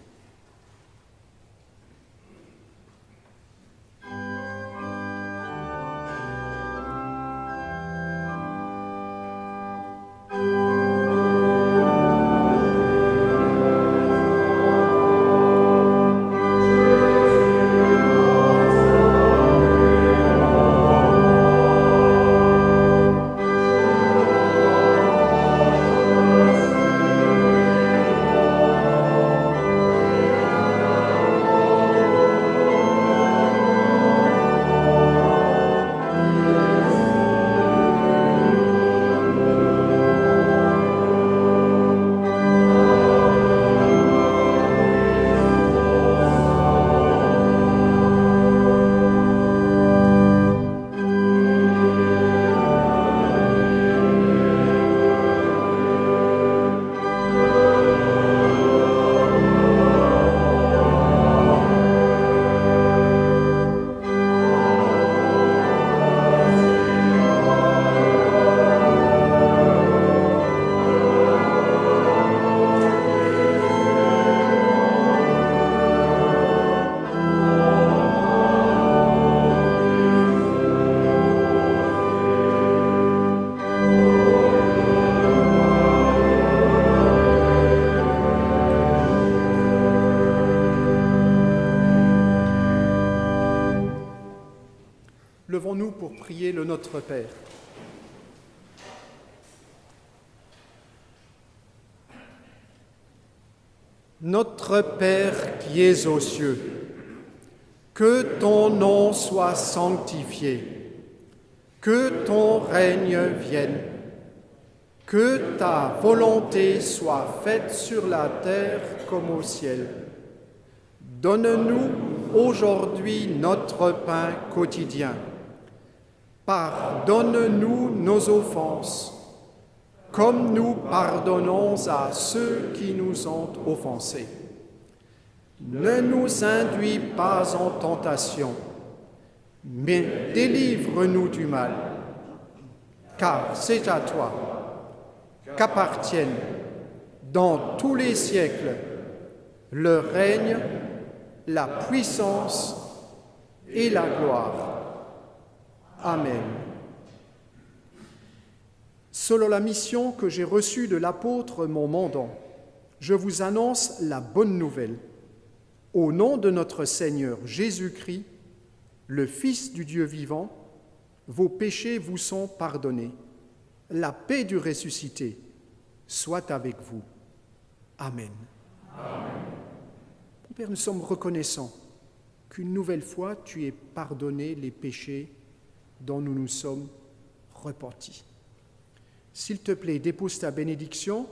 pour prier le Notre Père. Notre Père qui es aux cieux, que ton nom soit sanctifié, que ton règne vienne, que ta volonté soit faite sur la terre comme au ciel. Donne-nous aujourd'hui notre pain quotidien. Pardonne-nous nos offenses, comme nous pardonnons à ceux qui nous ont offensés. Ne nous induis pas en tentation, mais délivre-nous du mal, car c'est à toi qu'appartiennent dans tous les siècles le règne, la puissance et la gloire. Amen. Selon la mission que j'ai reçue de l'apôtre mon mandant, je vous annonce la bonne nouvelle. Au nom de notre Seigneur Jésus-Christ, le Fils du Dieu vivant, vos péchés vous sont pardonnés. La paix du ressuscité soit avec vous. Amen. Amen. Mon Père, nous sommes reconnaissants qu'une nouvelle fois, tu aies pardonné les péchés dont nous nous sommes repentis. S'il te plaît, dépose ta bénédiction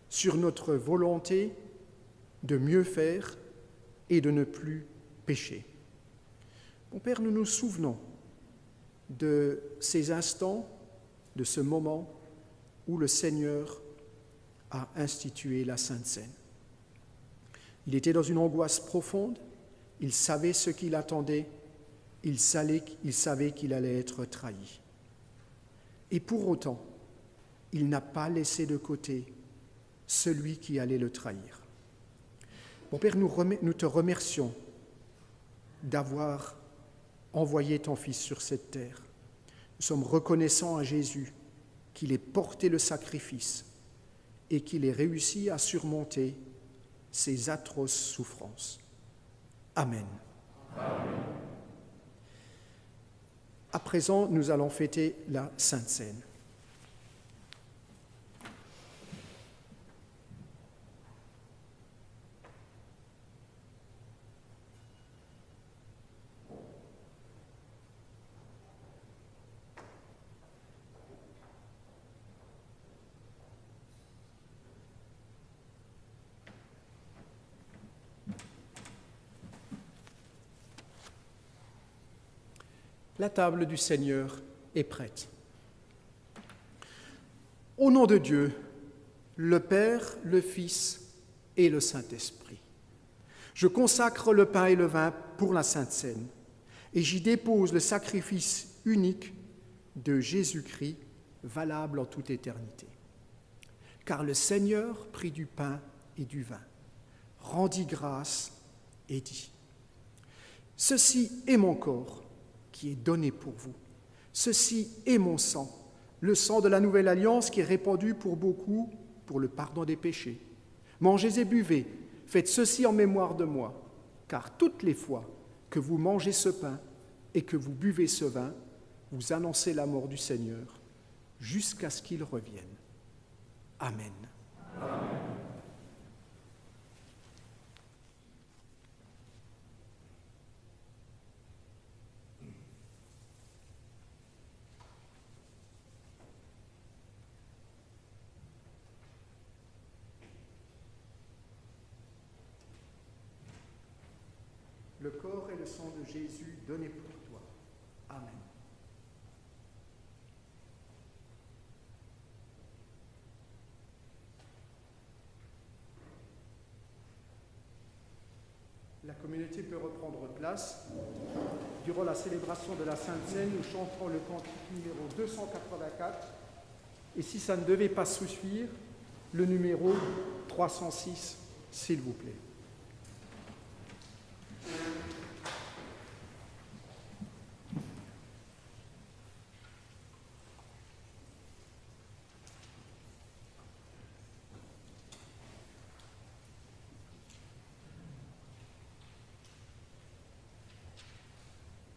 sur notre volonté de mieux faire et de ne plus pécher. Mon Père, nous nous souvenons de ces instants, de ce moment où le Seigneur a institué la Sainte Seine. Il était dans une angoisse profonde, il savait ce qu'il attendait, il savait qu'il allait être trahi. Et pour autant, il n'a pas laissé de côté celui qui allait le trahir. Mon Père, nous te remercions d'avoir envoyé ton Fils sur cette terre. Nous sommes reconnaissants à Jésus qu'il ait porté le sacrifice et qu'il ait réussi à surmonter ces atroces souffrances. Amen. Amen. À présent, nous allons fêter la Sainte Seine. La table du Seigneur est prête. Au nom de Dieu, le Père, le Fils et le Saint-Esprit, je consacre le pain et le vin pour la Sainte Seine et j'y dépose le sacrifice unique de Jésus-Christ, valable en toute éternité. Car le Seigneur prit du pain et du vin, rendit grâce et dit : « Ceci est mon corps, qui est donné pour vous. Ceci est mon sang, le sang de la nouvelle alliance qui est répandu pour beaucoup pour le pardon des péchés. Mangez et buvez, faites ceci en mémoire de moi, car toutes les fois que vous mangez ce pain et que vous buvez ce vin, vous annoncez la mort du Seigneur jusqu'à ce qu'il revienne. Amen. Amen. Le corps et le sang de Jésus donnés pour toi. Amen. La communauté peut reprendre place. Durant la célébration de la Sainte Seine, nous chanterons le cantique numéro 284. Et si ça ne devait pas suffire, le numéro 306, s'il vous plaît.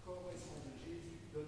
Corps et sang de Jésus donné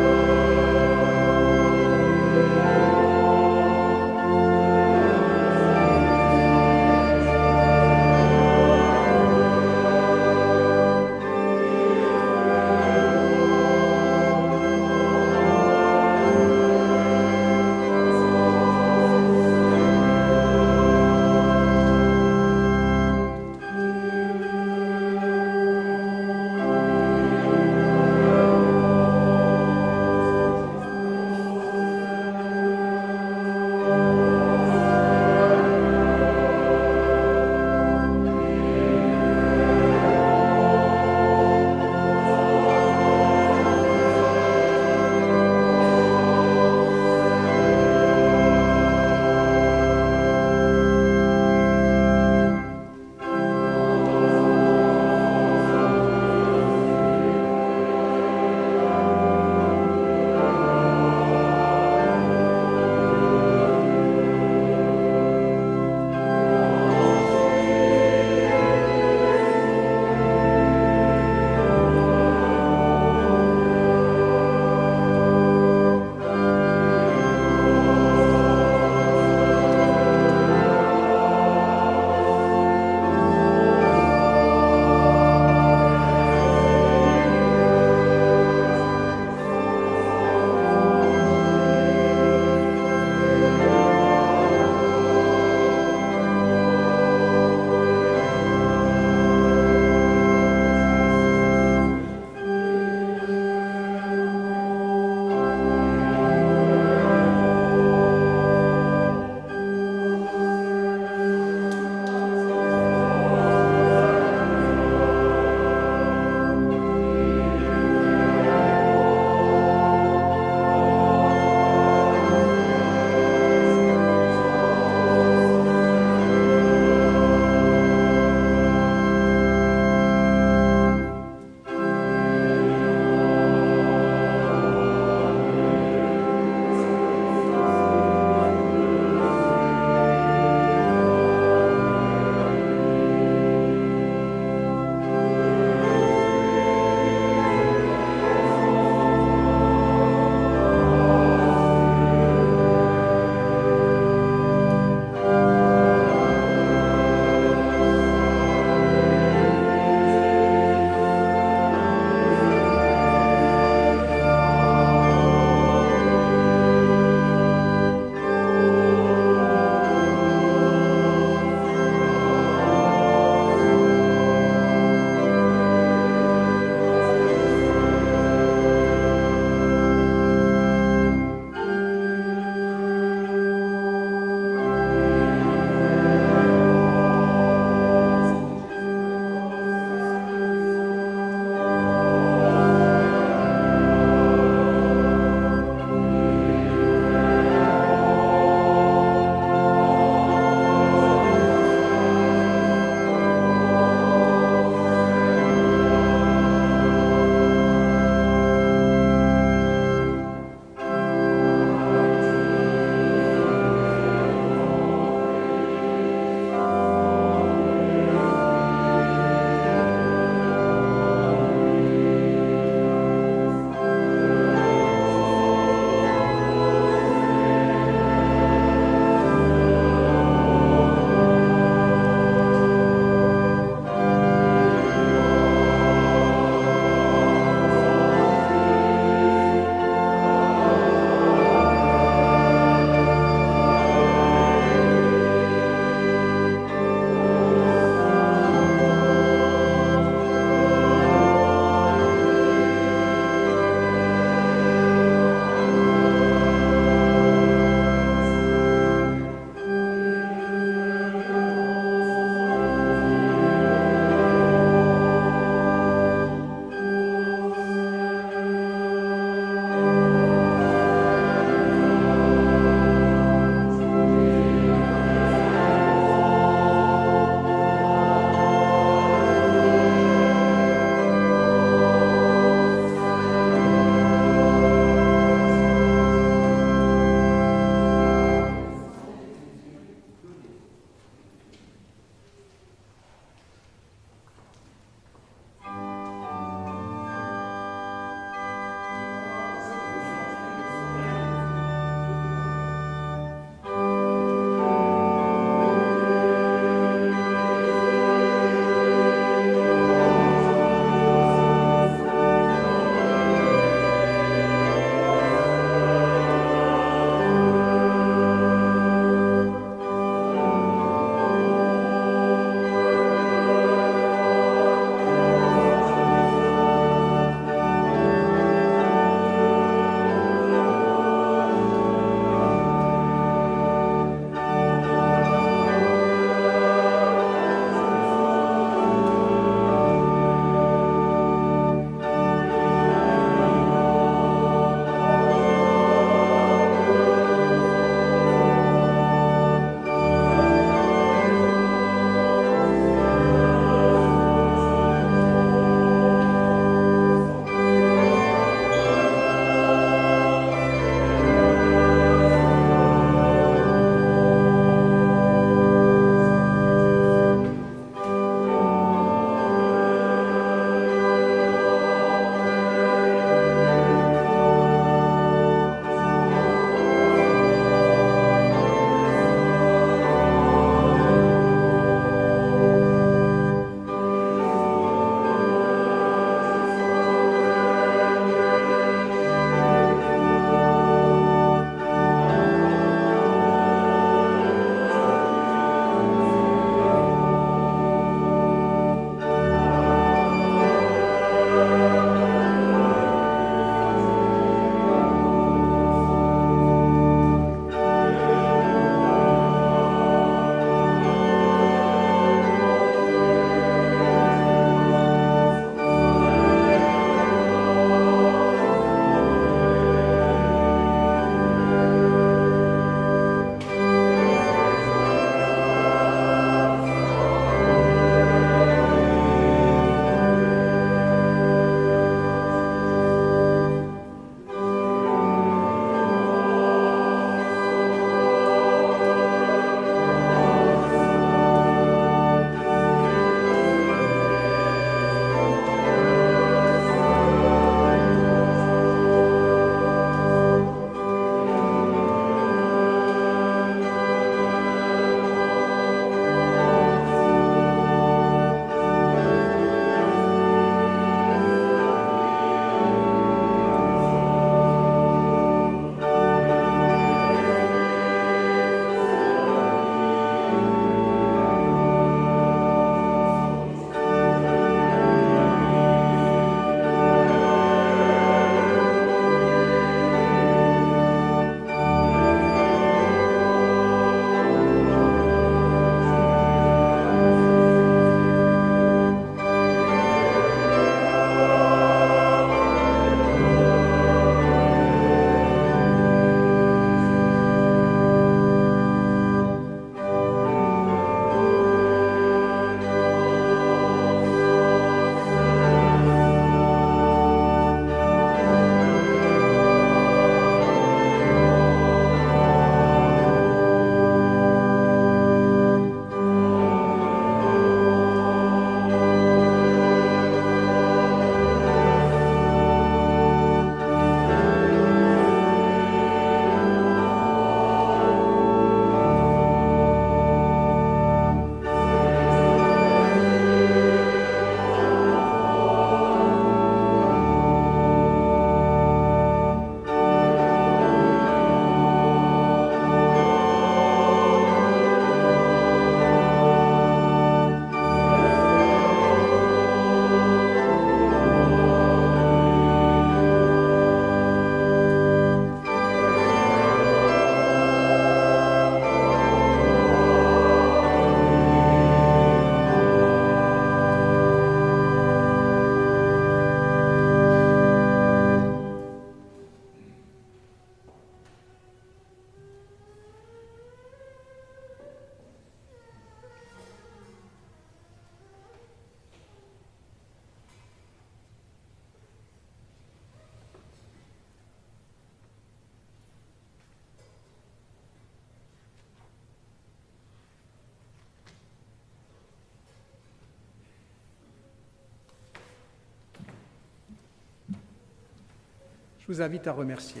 vous invite à remercier.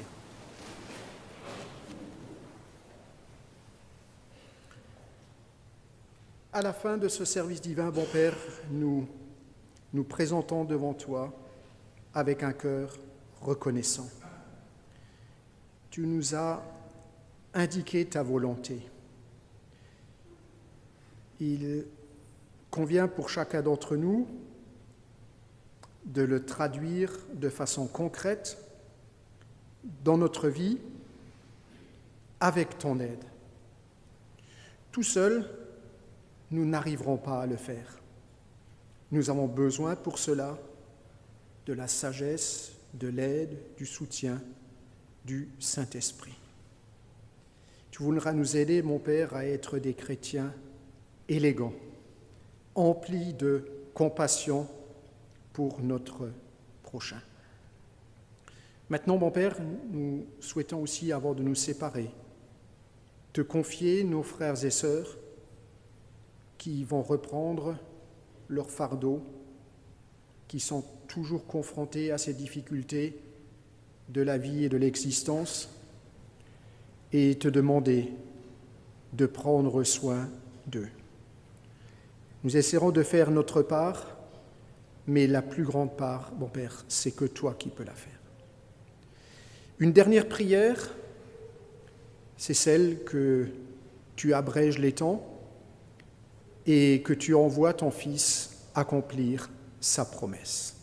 À la fin de ce service divin, bon Père, nous nous présentons devant toi avec un cœur reconnaissant. Tu nous as indiqué ta volonté. Il convient pour chacun d'entre nous de le traduire de façon concrète dans notre vie avec ton aide. Tout seul, nous n'arriverons pas à le faire. Nous avons besoin pour cela de la sagesse, de l'aide, du soutien du Saint-Esprit. Tu voudras nous aider, mon Père, à être des chrétiens élégants, emplis de compassion pour notre prochain. Maintenant, mon Père, nous souhaitons aussi, avant de nous séparer, te confier nos frères et sœurs qui vont reprendre leur fardeau, qui sont toujours confrontés à ces difficultés de la vie et de l'existence, et te demander de prendre soin d'eux. Nous essaierons de faire notre part, mais la plus grande part, mon Père, c'est que toi qui peux la faire. Une dernière prière, c'est celle que tu abrèges les temps et que tu envoies ton Fils accomplir sa promesse.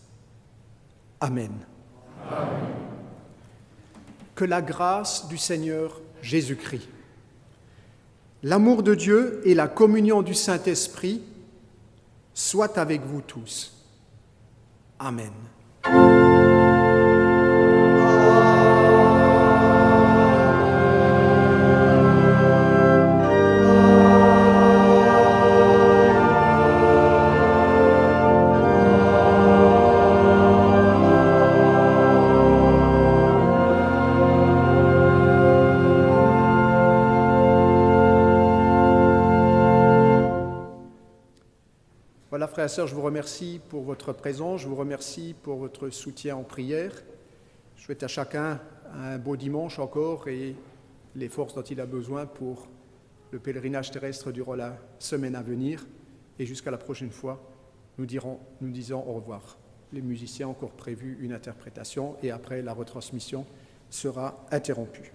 Amen. Amen. Que la grâce du Seigneur Jésus-Christ, l'amour de Dieu et la communion du Saint-Esprit soient avec vous tous. Amen. Voilà, frères et sœurs, je vous remercie pour votre présence, je vous remercie pour votre soutien en prière. Je souhaite à chacun un beau dimanche encore et les forces dont il a besoin pour le pèlerinage terrestre durant la semaine à venir. Et jusqu'à la prochaine fois, nous disons au revoir. Les musiciens ont encore prévu une interprétation et après la retransmission sera interrompue.